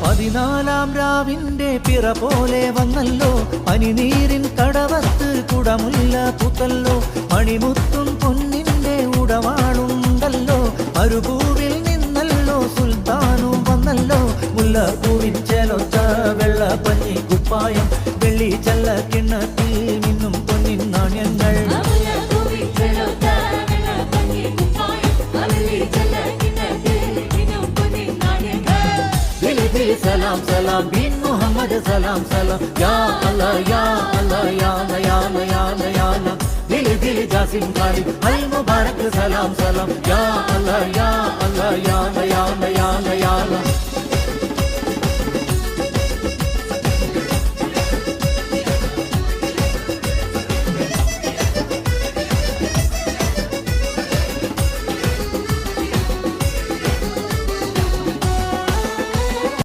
14 രാവിന്റെ പിറ പോലെ വന്നല്ലോ, പനിനീരിൻ കടവത്ത് കുടമുല്ല പൂത്തല്ലോ, മണിമുത്തും പൊന്നിന്റെ ഉടവാളുണ്ടല്ലോ, മരുഭൂവിൽ നിന്നല്ലോ സുൽത്താനും വന്നല്ലോ, മുല്ലപ്പൂവിൻ ചേലൊത്ത വെള്ള പഞ്ഞി കുപ്പായം, വെള്ളി ചെല്ല കിണ്ണത്തിൽ മിന്നും പൊന്നിൻ നാണ്യങ്ങൾ. സലാം സലാം ബിൻ മുഹമ്മദ് സലാം സലാം, യാ അല്ലാ യാ അല്ലാ യാ നയാ നയാ നയാ ന, ദിൽ ദിൽ ജാസിം ഖാലി അൽ മുബാരക് സലാം സലാം, യാ അല്ലാ യാ അല്ലാ യാ നയാ നയാ നയാ ന.